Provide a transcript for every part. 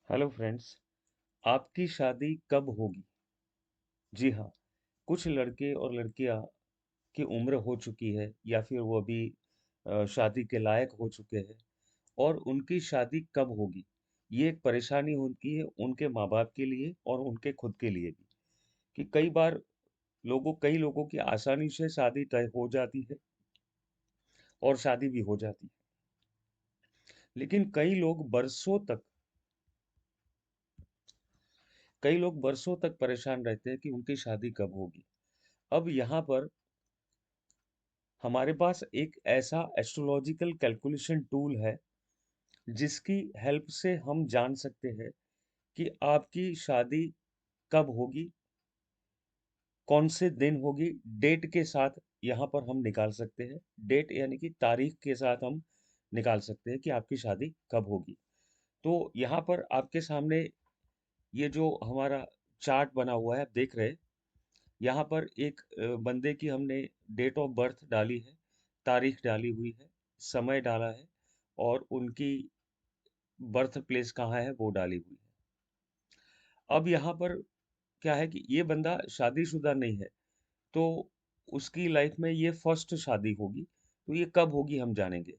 Hello friends. आपकी शादी कब होगी? जी हाँ, कुछ लड़के और लड़कियां की उम्र हो चुकी है या फिर वो अभी शादी के लायक हो चुके हैं और उनकी शादी कब होगी, ये एक परेशानी होती है उनके माँ बाप के लिए और उनके खुद के लिए भी। कि कई बार कई लोगों की आसानी से शादी तय हो जाती है और शादी भी हो जाती है, लेकिन कई लोग बरसों तक परेशान रहते हैं कि उनकी शादी कब होगी। अब यहाँ पर हमारे पास एक ऐसा एस्ट्रोलॉजिकल कैलकुलेशन टूल है जिसकी हेल्प से हम जान सकते हैं कि आपकी शादी कब होगी, कौन से दिन होगी। डेट के साथ यहाँ पर हम निकाल सकते हैं। डेट यानी कि तारीख के साथ हम निकाल सकते हैं कि आपकी शादी कब होगी। तो यहाँ पर आपके सामने ये जो हमारा चार्ट बना हुआ है आप देख रहे हैं। यहाँ पर एक बंदे की हमने डेट ऑफ बर्थ डाली है, तारीख डाली हुई है, समय डाला है और उनकी बर्थ प्लेस कहाँ है वो डाली हुई है। अब यहाँ पर क्या है कि ये बंदा शादीशुदा नहीं है, तो उसकी लाइफ में ये फर्स्ट शादी होगी, तो ये कब होगी हम जानेंगे।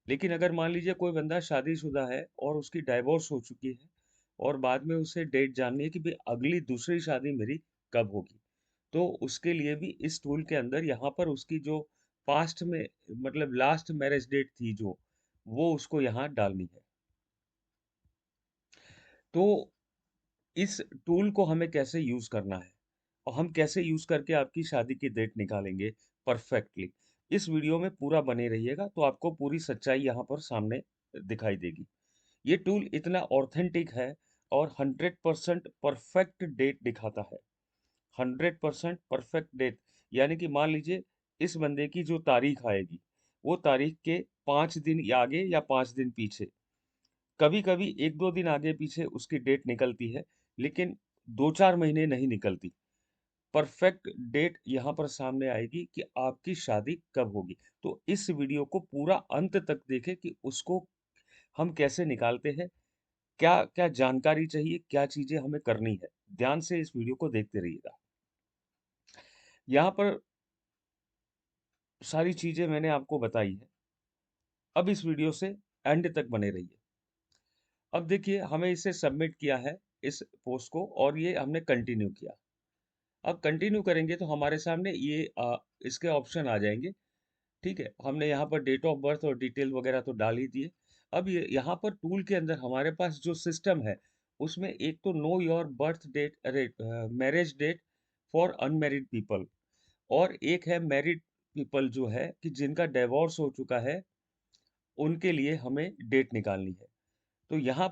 लेकिन अगर मान लीजिए कोई बंदा शादीशुदा है और उसकी डाइवोर्स हो चुकी है और बाद में उसे डेट जाननी है कि भाई अगली दूसरी शादी मेरी कब होगी, तो उसके लिए भी इस टूल के अंदर यहाँ पर उसकी जो पास्ट में मतलब लास्ट मैरिज डेट थी जो, वो उसको यहाँ डालनी है। तो इस टूल को हमें कैसे यूज़ करना है और हम कैसे यूज़ करके आपकी शादी की डेट निकालेंगे परफेक्टली, इस वीडियो में पूरा बने रहिएगा तो आपको पूरी सच्चाई यहाँ पर सामने दिखाई देगी। ये टूल इतना ऑथेंटिक है और 100% परफेक्ट डेट दिखाता है। 100% परफेक्ट डेट यानी कि मान लीजिए इस बंदे की जो तारीख आएगी, वो तारीख के 5 दिन या आगे या 5 दिन पीछे, कभी-कभी 1-2 दिन आगे-पीछे उसकी डेट निकलती है, लेकिन 2-4 महीने नहीं निकलती। परफेक्ट डेट यहाँ पर सामने आएगी कि आपकी शादी कब होगी। तो इस वीडियो को पूरा अंत तक देखें कि उसको हम कैसे निकालते हैं, क्या-क्या जानकारी चाहिए, क्या चीज़ें हमें करनी है। ध्यान से इस वीडियो को देखते रहिएगा। यहाँ पर सारी चीज़ें मैंने आपको बताई हैं। अब इस वीडियो से एंड तक बने रहिए। अब देखिए हमें इसे सबमिट किया है इस पोस्ट को और ये हमने कंटिन्यू किया। अब कंटिन्यू करेंगे तो हमारे सामने ये इसके ऑप्शन आ जाएंगे। ठीक है, हमने यहाँ पर डेट ऑफ बर्थ और डिटेल वगैरह तो डाल ही दिए। अब ये यहाँ पर टूल के अंदर हमारे पास जो सिस्टम है उसमें एक तो नो योर बर्थ डेट अरे marriage date for unmarried people और एक है मैरिड पीपल जो है कि जिनका डिवोर्स हो चुका है उनके लिए हमें डेट निकालनी है। तो यहाँ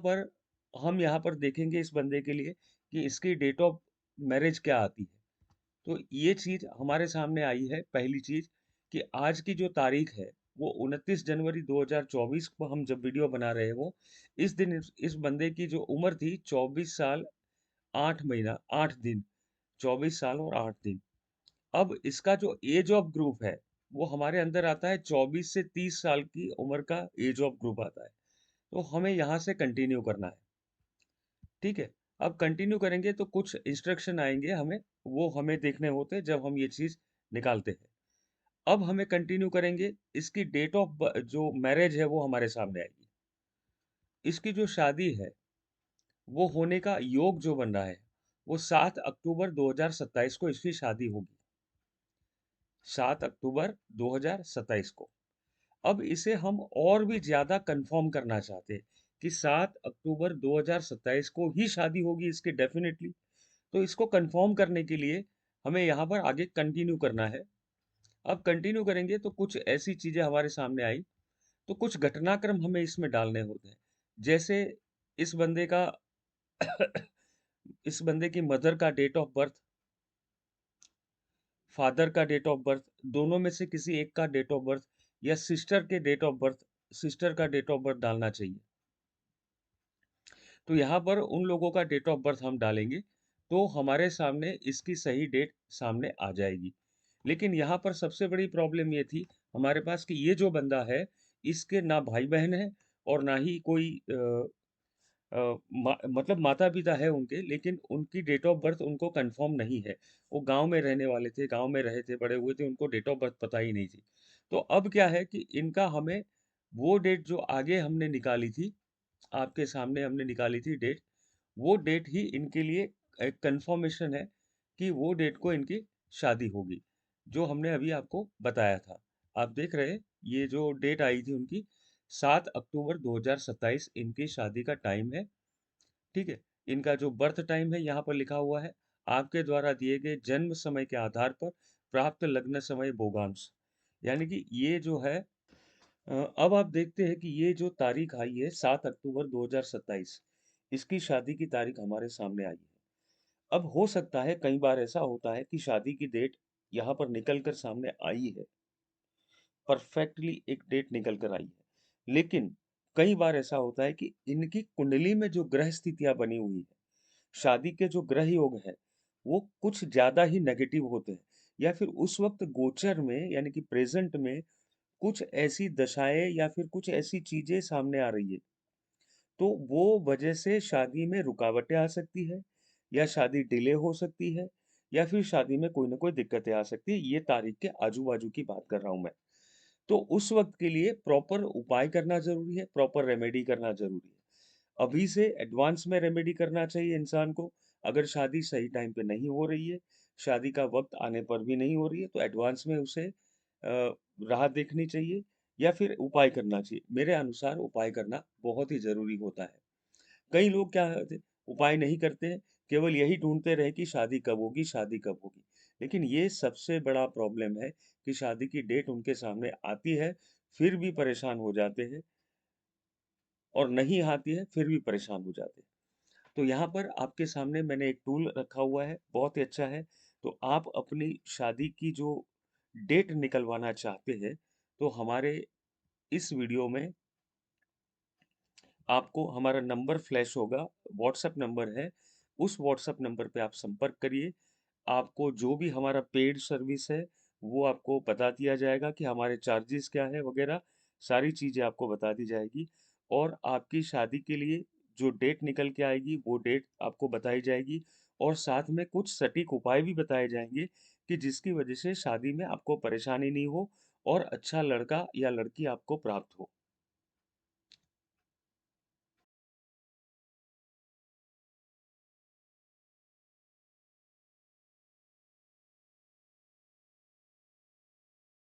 पर देखेंगे इस बंदे के लिए कि इसकी डेट ऑफ मैरिज क्या आती है। तो ये चीज़ हमारे सामने आई है पहली चीज़ कि आज की जो तारीख है वो 29 जनवरी 2024 को हम जब वीडियो बना रहे हो, इस दिन इस बंदे की जो उम्र थी 24 साल 8 महीना 8 दिन, 24 साल और 8 दिन। अब इसका जो एज ऑफ ग्रुप है वो हमारे अंदर आता है 24 से 30 साल की उम्र का एज ऑफ ग्रुप आता है। तो हमें यहाँ से कंटिन्यू करना है। ठीक है? अब कंटिन्यू करेंगे तो कुछ इंस्ट्रक्शन आएँगे हमें, वो हमें देखने होते हैं जब हम ये चीज़ निकालते हैं। अब हमें कंटिन्यू करेंगे, इसकी डेट ऑफ ब जो मैरिज है वो हमारे सामने आएगी। इसकी जो शादी है, वो होने का योग जो बन रहा है, वो 7 अक्टूबर 2027 को इसकी शादी होगी। 7 अक्टूबर 2027 को। अब इसे हम और भी ज़्यादा कन्फर्म करना चाहते हैं कि 7 अक्टूबर 2027 को ही शादी होगी इसकी डेफ़िनिटली। तो इसको कन्फर्म करने के लिए हमें यहाँ पर आगे कंटिन्यू करना है। अब कंटिन्यू करेंगे तो कुछ ऐसी चीज़ें हमारे सामने आई, तो कुछ घटनाक्रम हमें इसमें डालने होते हैं। जैसे इस बंदे का इस बंदे की मदर का डेट ऑफ बर्थ, फादर का डेट ऑफ बर्थ, दोनों में से किसी एक का डेट ऑफ बर्थ या सिस्टर का डेट ऑफ बर्थ डालना चाहिए। तो यहाँ पर उन लोगों का डेट ऑफ बर्थ हम डालेंगे, तो हमारे सामने इसकी सही डेट सामने आ जाएगी। लेकिन यहाँ पर सबसे बड़ी प्रॉब्लम ये थी हमारे पास कि ये जो बंदा है, इसके ना भाई-बहन हैं और ना ही कोई मतलब माता-पिता है उनके, लेकिन उनकी डेट ऑफ बर्थ उनको कन्फर्म नहीं है। वो गाँव में रहने वाले थे, गाँव में रहे थे, बड़े हुए थे, उनको डेट ऑफ बर्थ पता ही नहीं थी। तो अब क्या है कि इनका हमें वो डेट जो आगे हमने निकाली थी, आपके सामने हमने निकाली थी डेट, वो डेट ही इनके लिए एक कन्फर्मेशन है कि वो डेट को इनकी शादी होगी, जो हमने अभी आपको बताया था। आप देख रहे हैं, ये जो डेट आई थी उनकी 7 अक्टूबर 2027 इनकी शादी का टाइम है, ठीक है? इनका जो बर्थ टाइम है यहाँ पर लिखा हुआ है, आपके द्वारा दिए गए जन्म समय के आधार पर प्राप्त लग्न समय बोगांश। यानी कि ये जो है अब आप देखते हैं कि ये जो तारीख आई है 7 अक्टूबर 2027, इसकी शादी की तारीख हमारे सामने आई है। अब हो सकता है कई बार ऐसा होता है कि शादी की डेट यहाँ पर निकल कर सामने आई है, परफेक्टली एक डेट निकल कर आई है। लेकिन कई बार ऐसा होता है कि इनकी कुंडली में जो ग्रह स्थितियाँ बनी हुई है, शादी के जो ग्रह योग हैं, वो कुछ ज़्यादा ही नेगेटिव होते हैं या फिर उस वक़्त गोचर में यानी कि प्रेज़ेंट में कुछ ऐसी दशाएँ या फिर कुछ ऐसी चीज़ें सामने आ रही है, तो वो वजह से शादी में रुकावटें आ सकती है या शादी डिले हो सकती है या फिर शादी में कोई न कोई दिक्कतें आ सकती है। ये तारीख के आजू-बाजू की बात कर रहा हूँ मैं। तो उस वक़्त के लिए प्रॉपर उपाय करना ज़रूरी है, प्रॉपर रेमेडी करना ज़रूरी है। अभी से एडवांस में रेमेडी करना चाहिए इंसान को। अगर शादी सही टाइम पे नहीं हो रही है, शादी का वक़्त आने पर भी नहीं हो रही है, तो एडवांस में उसे राह देखनी चाहिए या फिर उपाय करना चाहिए। मेरे अनुसार उपाय करना बहुत ही ज़रूरी होता है। कई लोग क्या होते उपाय नहीं करते हैं, केवल यही ढूँढते रहे कि शादी कब होगी, शादी कब होगी। लेकिन ये सबसे बड़ा प्रॉब्लम है कि शादी की डेट उनके सामने आती है, फिर भी परेशान हो जाते हैं और नहीं आती है, फिर भी परेशान हो जाते हैं। तो यहाँ पर आपके सामने मैंने एक टूल रखा हुआ है, बहुत ही अच्छा है। तो आप अपनी शादी की जो डेट निकलवाना चाहते हैं, तो हमारे इस वीडियो में आपको हमारा नंबर फ्लैश होगा, व्हाट्सएप नंबर है, उस व्हाट्सएप नंबर पे आप संपर्क करिए। आपको जो भी हमारा पेड सर्विस है, वो आपको बता दिया जाएगा कि हमारे चार्जेज़ क्या है वगैरह, सारी चीज़ें आपको बता दी जाएगी और आपकी शादी के लिए जो डेट निकल के आएगी, वो डेट आपको बताई जाएगी और साथ में कुछ सटीक उपाय भी बताए जाएँगे कि जिसकी वजह से शादी में आपको परेशानी नहीं हो और अच्छा लड़का या लड़की आपको प्राप्त हो।